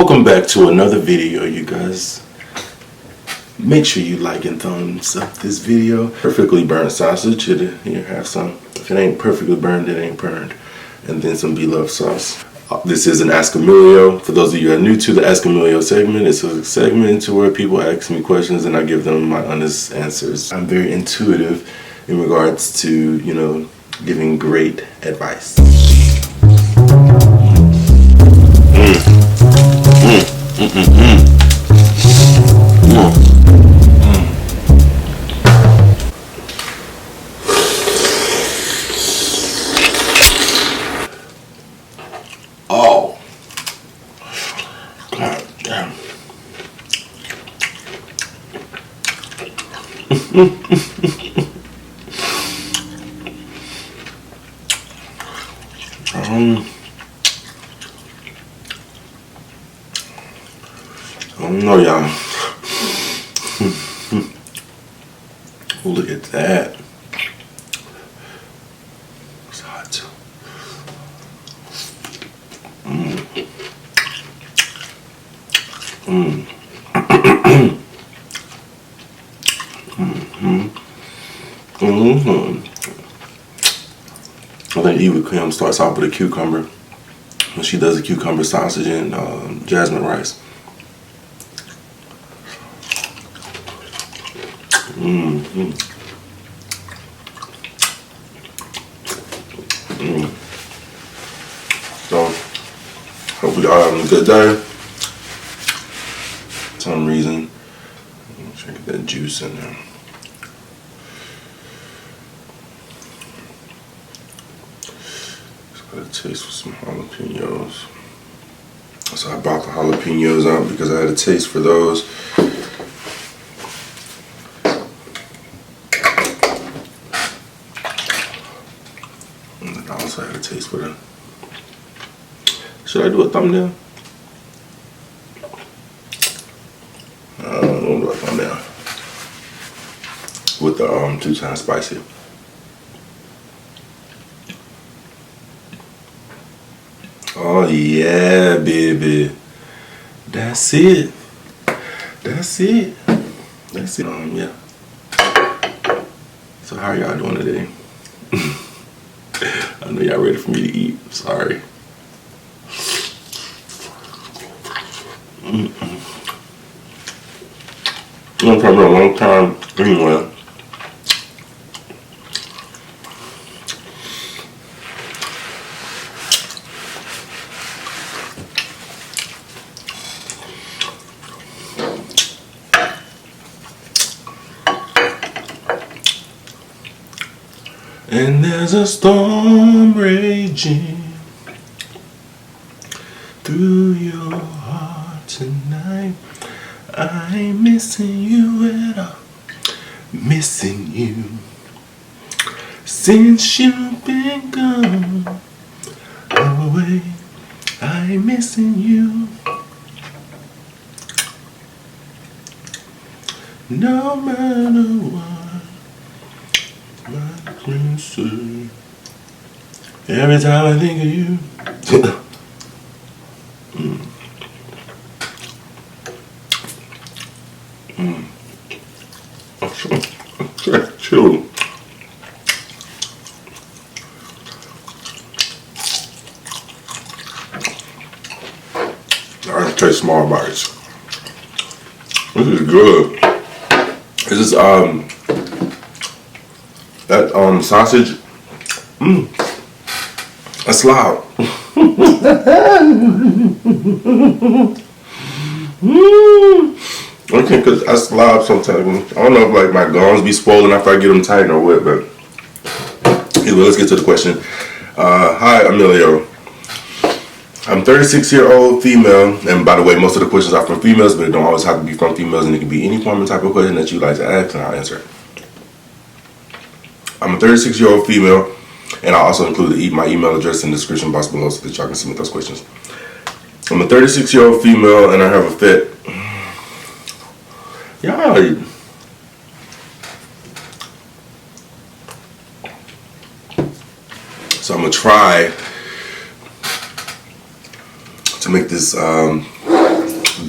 Welcome back to another video, you guys. Make sure you like and thumbs up this video. Perfectly burnt sausage. Here, have some. If it ain't perfectly burned, it ain't burned. And then some beloved sauce. This is an Ask Amillio. For those of you who are new to the Ask Amillio segment, it's a segment to where people ask me questions and I give them my honest answers. I'm very intuitive in regards to, giving great advice. Oh, God damn. I don't know, y'all. Oh, look at that. It's hot too. I think Eva Kim starts off with a cucumber when she does a cucumber sausage and jasmine rice. So, hopefully y'all having a good day. For some reason, I'm trying to get that juice in there. Just got a taste for some jalapenos. So I bought the jalapenos out because I had a taste for those. And I also had a taste for them. Should I do a thumbnail? I don't know, do a thumbnail with the 2 times spicy. Oh yeah, baby. That's it. That's it. That's it. Yeah. So how are y'all doing today? I know y'all ready for me to eat. Sorry. I'm probably a long time anyway. And there's a storm raging through your heart tonight. I'm missing you at all, missing you. Since you've been gone away, I'm missing you. No matter what my can say, every time I think of you. Chill. I taste small bites. This is good. This is that sausage. That's loud. I can't, cause I slob sometimes. I don't know if like my gums be swollen after I get them tight or what, but anyway, let's get to the question. Hi, Amillio. I'm 36-year-old female, and by the way, most of the questions are from females, but it don't always have to be from females, and it can be any form of type of question that you like to ask, and I'll answer it. I'm a 36-year-old female, and I also include my email address in the description box below so that y'all can submit those questions. I'm a 36-year-old female, and I have a fit. Yeah. So I'm gonna try to make this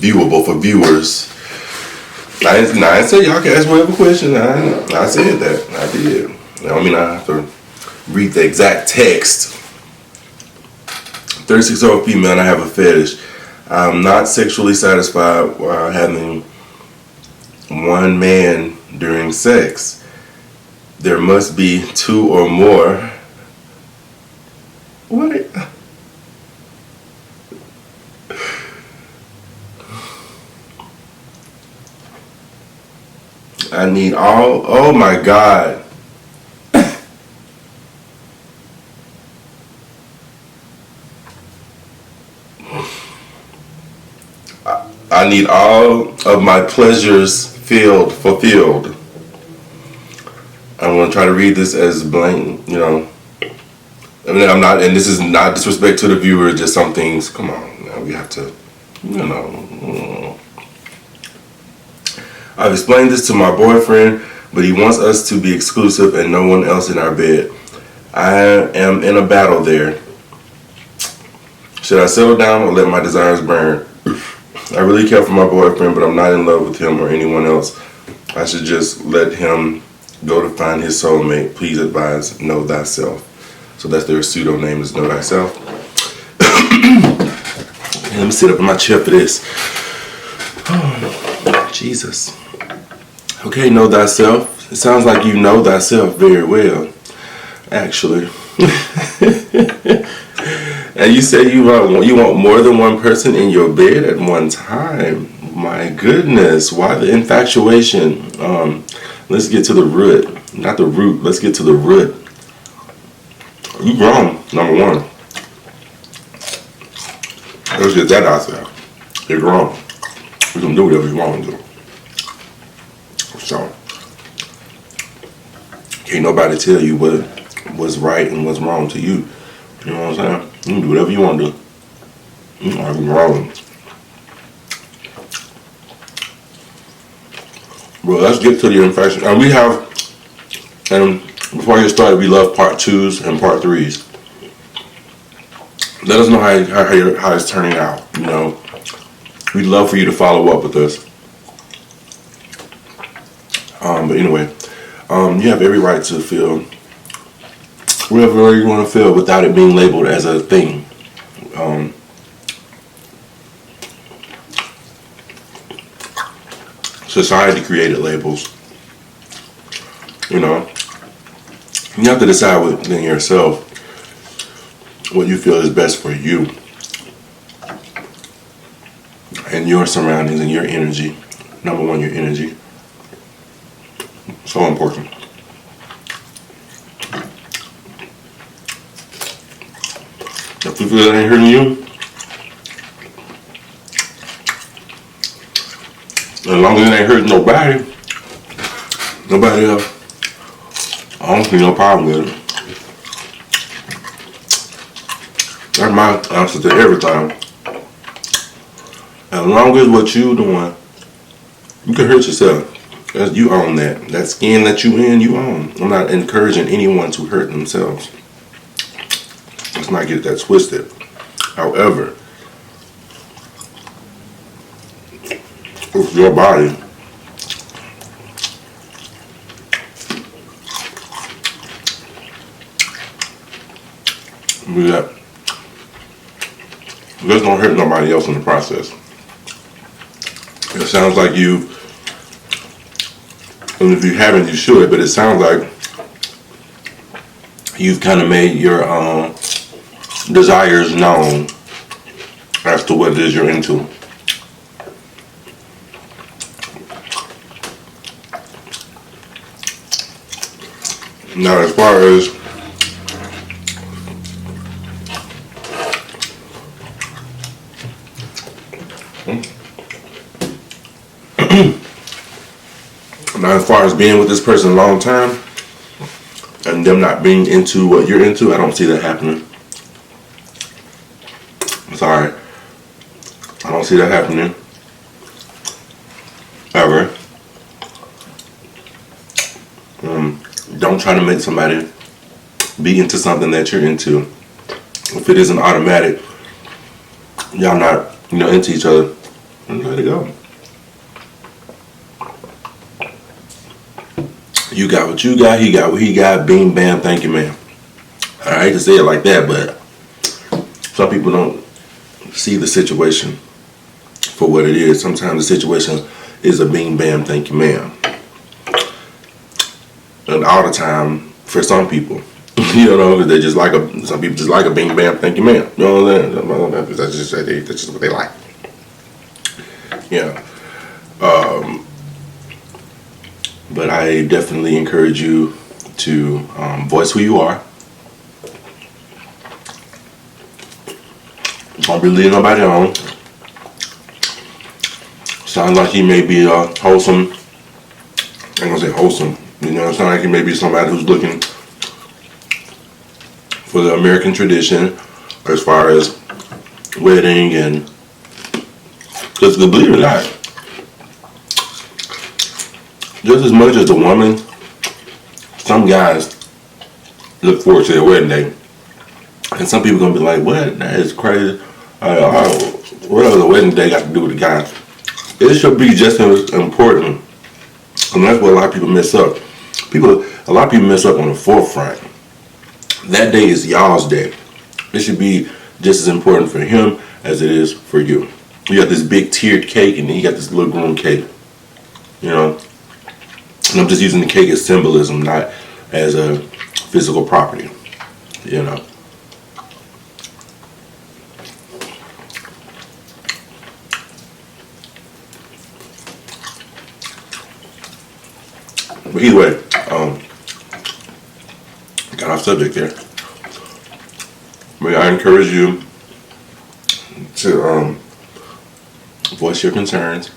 viewable for viewers. I didn't say y'all can ask whatever question. I said that. I did. I don't mean I have to read the exact text. 36-year-old female, and I have a fetish. I'm not sexually satisfied while having one man during sex. There must be two or more. What? I need all. Oh my God. I need all of my pleasures fulfilled. I'm going to try to read this as blank, I mean, I'm not, and this is not disrespect to the viewer, just some things, come on, we have to, I've explained this to my boyfriend, but he wants us to be exclusive and no one else in our bed. I am in a battle there. Should I settle down or let my desires burn? I really care for my boyfriend, but I'm not in love with him or anyone else. I should just let him go to find his soulmate. Please advise, know thyself. So that's their pseudo name, is Know Thyself. Let me sit up in my chair for this. Oh, Jesus. Okay, know thyself. It sounds like you know thyself very well, actually. And you say you want more than one person in your bed at one time. My goodness, why the infatuation? Let's get to the root. Not the root, let's get to the root. You grown, number one. Let's get that out there. You're grown. You can do whatever you want to do. So, can't nobody tell you what's right and what's wrong to you. You know what I'm saying? You can do whatever you want to do. I'm grown. Well, let's get to the infection. And before I get started, we love part 2s and part 3s. Let us know how it's turning out. We'd love for you to follow up with us. But anyway, you have every right to feel whatever you want to feel without it being labeled as a thing. Society created labels. You have to decide within yourself what you feel is best for you and your surroundings and your energy. Number one, your energy. So important. If you feel that ain't hurting you, as long as it ain't hurting nobody else, I don't see no problem with it. That's my answer to everything. As long as what you doing, you can hurt yourself. You own that. That skin that you in, you own. I'm not encouraging anyone to hurt themselves. Let's not get that twisted. However, it's your body. Let's don't hurt nobody else in the process. It sounds like and if you haven't, you should, but it sounds like you've kind of made your desires known as to what it is you're into. Now, as far as being with this person long term and them not being into what you're into, I don't see that happening. I'm sorry. I don't see that happening. Ever. Don't try to make somebody be into something that you're into. If it isn't automatic, y'all not, into each other, and let it go. You got what you got, he got what he got, bing, bam, thank you, man. I hate to say it like that, but some people don't see the situation for what it is. Sometimes the situation is a bing, bam, thank you, ma'am. And all the time, for some people, you know, they just like some people just like a bing, bam, thank you, ma'am. You know what I'm saying? That's just what they like. Yeah. But I definitely encourage you to voice who you are. Don't be leading nobody on. Sounds like he may be wholesome. I ain't gonna say wholesome. You know, it sounds like he may be somebody who's looking for the American tradition as far as wedding and, because believe it or not, just as much as the woman, some guys look forward to their wedding day. And some people gonna be like, what? That is crazy. What does the wedding day got to do with the guy? It should be just as important. And that's what a lot of people mess up. A lot of people mess up on the forefront. That day is y'all's day. It should be just as important for him as it is for you. You got this big tiered cake and then you got this little groom cake. You know? And I'm just using the cake as symbolism, not as a physical property. You know? But either way, got off subject there. But I encourage you to voice your concerns.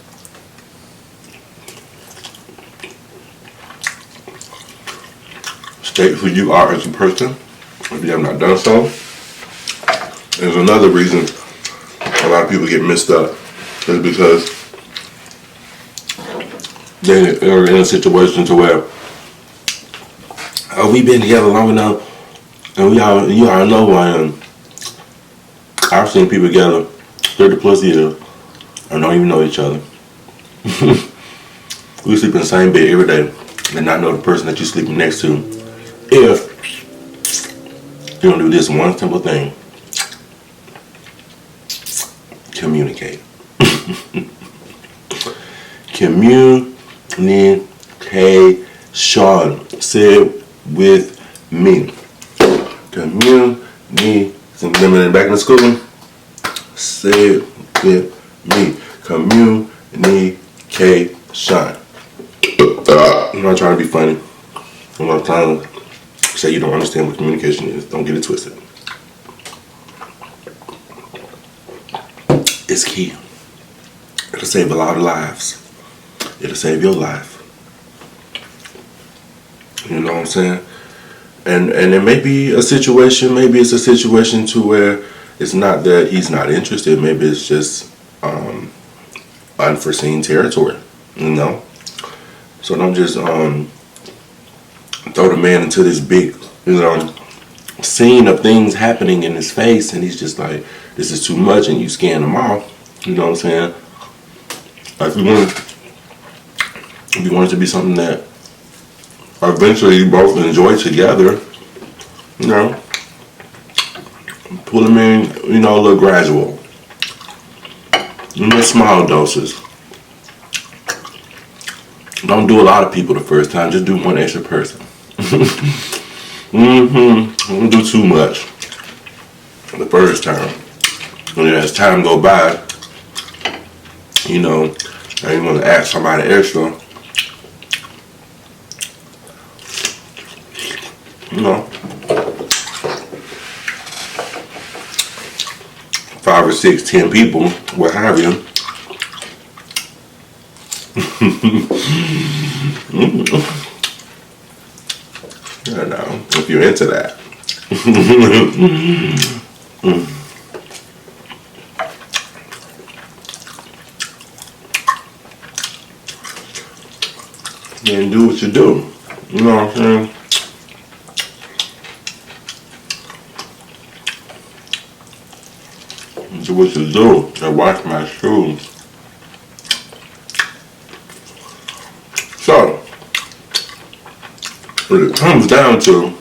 State who you are as a person, if you have not done so. There's another reason a lot of people get messed up, is because they're in a situation to where, we've been together long enough, and you all know who I am. I've seen people together 30 plus years and don't even know each other. We sleep in the same bed every day and not know the person that you're sleeping next to if you don't do this one simple thing. Communicate. Communication. Say it with me. Communicate. Back in the school. Say it with me. Communication. I'm not trying to be funny. I'm not trying to say you don't understand what communication is. Don't get it twisted. It's key. It'll save a lot of lives. It'll save your life. You know what I'm saying? And it may be a situation, maybe it's a situation to where it's not that he's not interested, maybe it's just unforeseen territory, you know? So don't just throw the man into this big, scene of things happening in his face and he's just like, this is too much, and you scan him off, you know what I'm saying? If you want it to be something that eventually you both enjoy together, you know, pull them in, a little gradual. Small doses. Don't do a lot of people the first time, just do one extra person. Don't do too much the first time. And as time go by, and you want to ask somebody extra, 5 or 6, 10 people, what have you. If you're into that. Then do what you do. You know what I'm saying? Do what you do. I wash my shoes. what it comes down to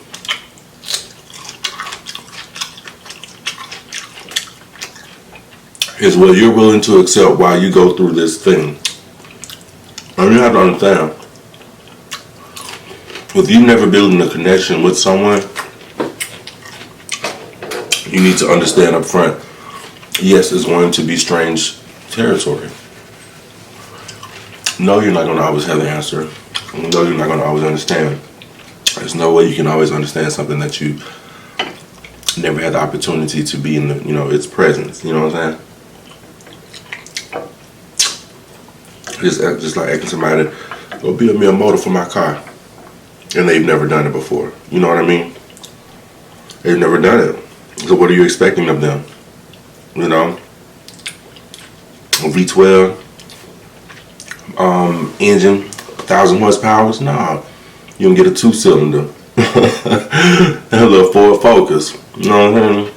is what you're willing to accept while you go through this thing. And you have to understand, if you've never building a connection with someone, you need to understand up front, yes, it's going to be strange territory. No, you're not going to always have the answer. No, you're not going to always understand. There's no way you can always understand something that you never had the opportunity to be in the, its presence. You know what I'm saying? Just like asking somebody, go build me a motor for my car. And they've never done it before. You know what I mean? They've never done it. So what are you expecting of them? A V12 engine, 1,000 horsepower? No. You don't get a 2-cylinder. A little Ford Focus. You know what I'm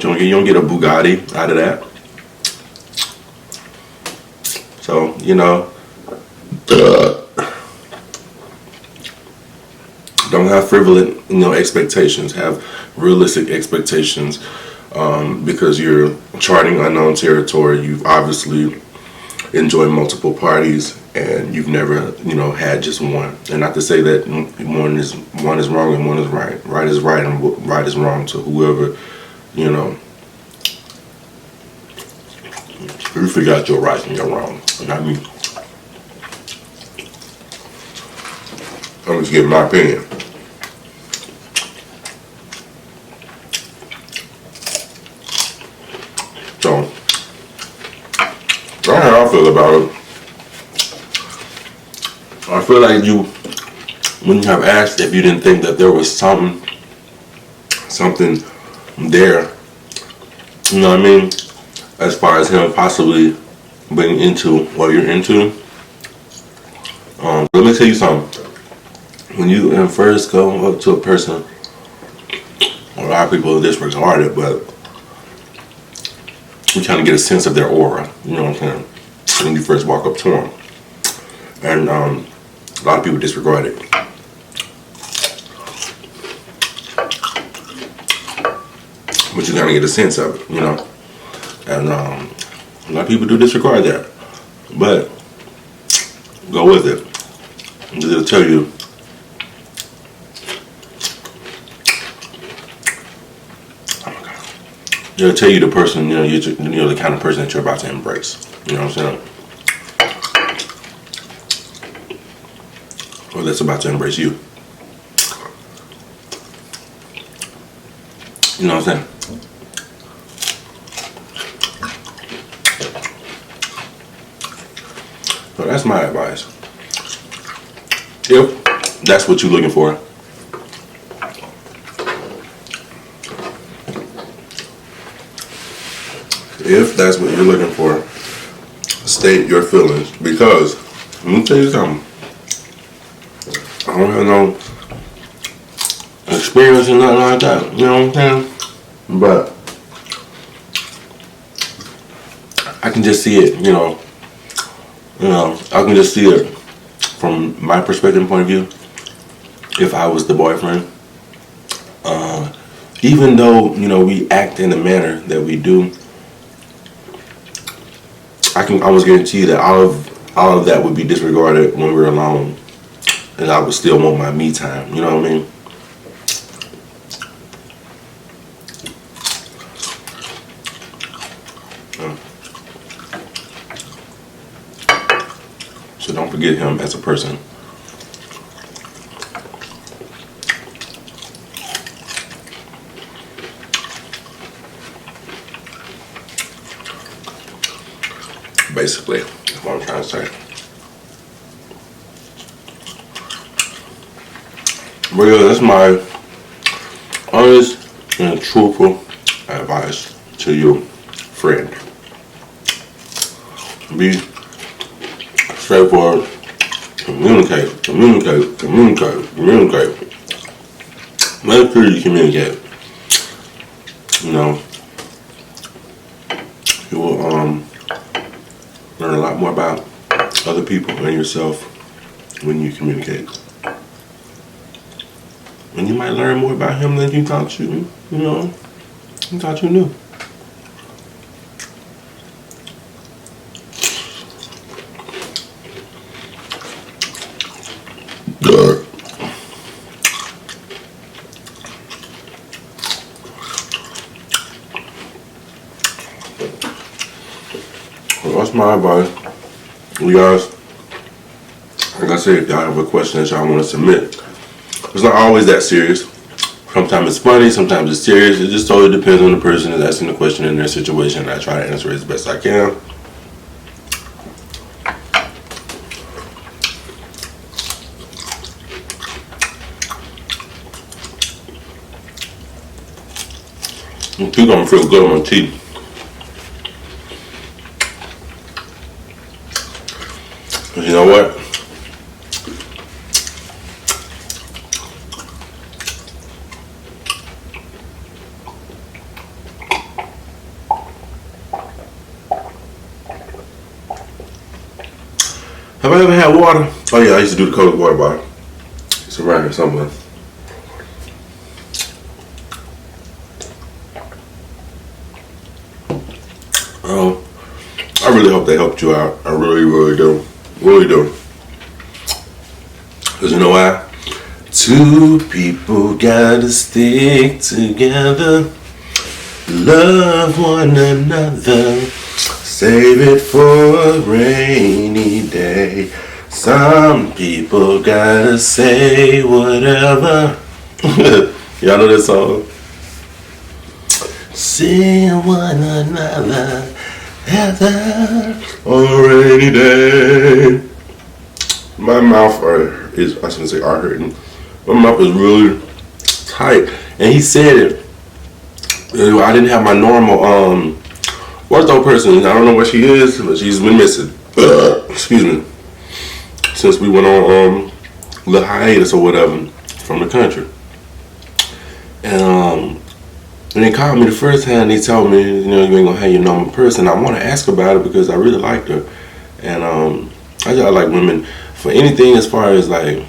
saying? You don't get a Bugatti out of that. So, don't have frivolous, expectations. Have realistic expectations, because you're charting unknown territory. You've obviously enjoyed multiple parties, and you've never, had just one. And not to say that one is wrong and one is right. Right is right and right is wrong to whoever, you figure out your right and your wrong. And I mean, I'm just giving my opinion. So, that's how I feel about it. I feel like when you have asked if you didn't think that there was something there, you know what I mean? As far as him possibly being into what you're into. Let me tell you something. When you first go up to a person, a lot of people disregard it, but you kind of get a sense of their aura, you know what I'm saying, when you first walk up to them. And a lot of people disregard it. But you kind of get a sense of it, And a lot of people do disregard that. But go with it. It'll tell you it'll tell you the person, you're the kind of person that you're about to embrace. You know what I'm saying? Or that's about to embrace you. You know what I'm saying? So that's my advice. If that's what you're looking for, state your feelings. Because, let me tell you something. I don't have no experience or nothing like that. You know what I'm saying? But I can just see it, I can just see it from my perspective and point of view. If I was the boyfriend, even though, we act in the manner that we do, I can almost guarantee you that all of that would be disregarded when we're alone, and I would still want my me time. You know what I mean? So don't forget him as a person. Basically, that's what I'm trying to say. But yeah, that's my honest and truthful advice to you, friend. Be straightforward. Communicate. Make sure you communicate. You will learn a lot more about other people and yourself when you communicate. And you might learn more about him than you thought you knew. Good. Well, that's my advice. You guys, like I said, if y'all have a question that y'all want to submit, it's not always that serious. Sometimes it's funny, sometimes it's serious. It just totally depends on the person that's asking the question in their situation, and I try to answer it as best I can. The teeth don't feel good on my teeth. But you know what? Have I ever had water? Oh yeah, I used to do the cold water bottle. It's around here somewhere. I really hope they helped you out. I really, really do. Really do. Because you know why? Two people gotta stick together. Love one another. Save it for a rainy day. Some people gotta say whatever. Y'all know this song? See one another together on a rainy day. My mouth is, I shouldn't say are hurting. My mouth is really tight. And he said it. I didn't have my normal ortho person. I don't know where she is, but she's been missing. Excuse me. Since we went on little hiatus or whatever from the country. And they called me the first time. They told me, you ain't gonna have your normal person. I want to ask about it because I really liked her. And I just like women for anything as far as like,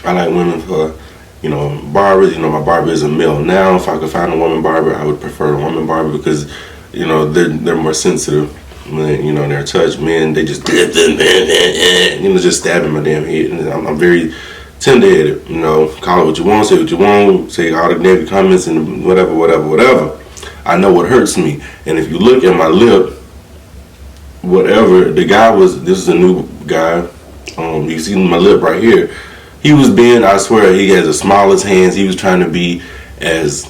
I like women for, barbers. My barber is a male. Now, if I could find a woman barber, I would prefer a woman barber because, they're more sensitive. When, they're touched. Men, they just, just stabbing my damn head. And I'm very tender-headed. Call it what you want, say what you want, say all the negative comments and whatever. I know what hurts me. And if you look at my lip, whatever, this is a new guy. You see my lip right here. He was being, I swear, he has the smallest hands. He was trying to be as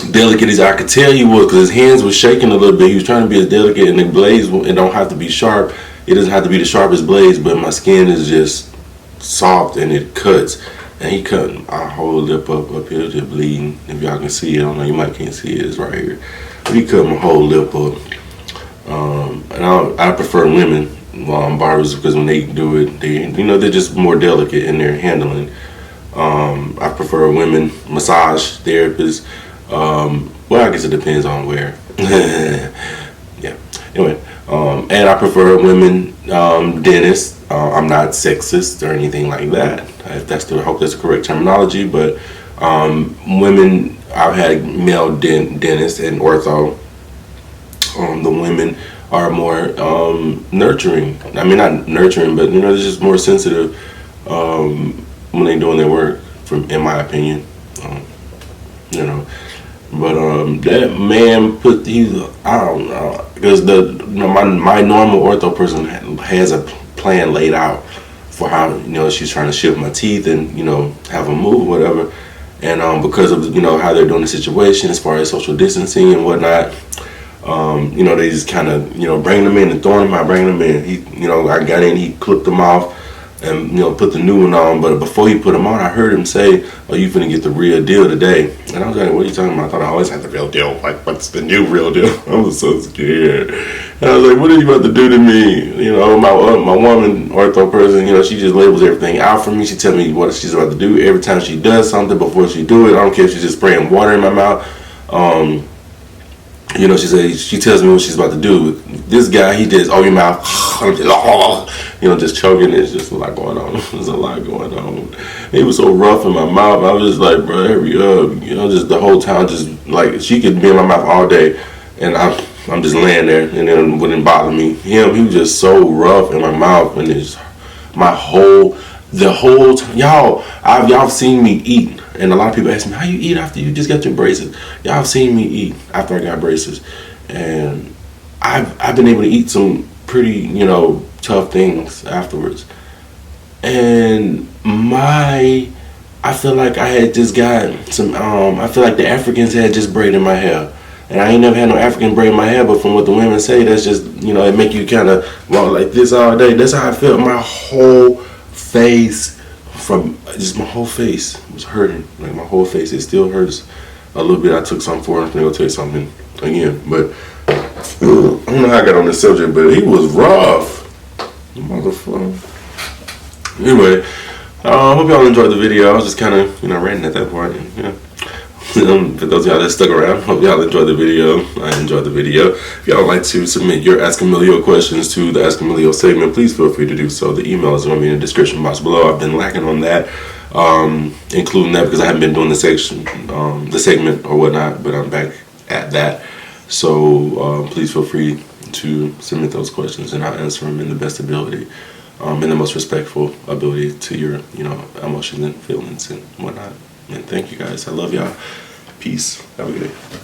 delicate as I could tell he was because his hands were shaking a little bit. He was trying to be as delicate, and the blades, it don't have to be sharp. It doesn't have to be the sharpest blades, but my skin is just soft and it cuts. And he cut my whole lip up here, just bleeding. If y'all can see it, I don't know, you might can't see it, it's right here. But he cut my whole lip up. And I prefer women barbers because when they do it, they're just more delicate in their handling. I prefer women massage therapists. Well, I guess it depends on where. Yeah. Anyway, and I prefer women dentists. I'm not sexist or anything like that. I hope that's the correct terminology. But women, I've had male dentists and ortho. The women are more nurturing. I mean, not nurturing, but they're just more sensitive when they're doing their work. In my opinion, But that man I don't know, because my normal ortho person has a plan laid out for how she's trying to shift my teeth and have them move whatever, and because of how they're doing the situation as far as social distancing and whatnot. They just kind of, bring them in and throw them out, bring them in. I got in, he clipped them off and, put the new one on. But before he put them on, I heard him say, "Oh, you finna get the real deal today." And I was like, "What are you talking about?" I thought I always had the real deal. Like, what's the new real deal? I was so scared. And I was like, "What are you about to do to me?" My woman, ortho person, she just labels everything out for me. She tells me what she's about to do every time she does something before she do it. I don't care if she's just spraying water in my mouth. She tells me what she's about to do. This guy, he just, your mouth, just choking. It's just a lot going on. There's a lot going on. It was so rough in my mouth. I was just like, bro, hurry up. Just the whole time, just like she could be in my mouth all day, and I'm just laying there, and then it wouldn't bother me. He was just so rough in my mouth, and it's the whole time. Y'all seen me eat, and a lot of people ask me, how you eat after you just got your braces? Y'all have seen me eat after I got braces, and I've been able to eat some pretty, tough things afterwards. And I feel like I had just got some, I feel like the Africans had just braided my hair. And I ain't never had no African braid my hair, but from what the women say, that's just, it make you kind of walk like this all day. That's how I felt. My whole face, my whole face was hurting. Like my whole face, it still hurts a little bit. I took something for it. I'm going to tell you something again. But I don't know how I got on this subject, but he was rough. Motherfucker. Anyway, I hope y'all enjoyed the video. I was just kind of, ranting at that point. For those of y'all that stuck around, hope y'all enjoyed the video. I enjoyed the video. If y'all would like to submit your Ask Amillio questions to the Ask Amillio segment, please feel free to do so. The email is going to be in the description box below. I've been lacking on that, including that because I haven't been doing the segment or whatnot, but I'm back at that. So please feel free to submit those questions, and I'll answer them in the best ability, in the most respectful ability to your, emotions and feelings and whatnot. And thank you guys. I love y'all. Peace. Have a good day.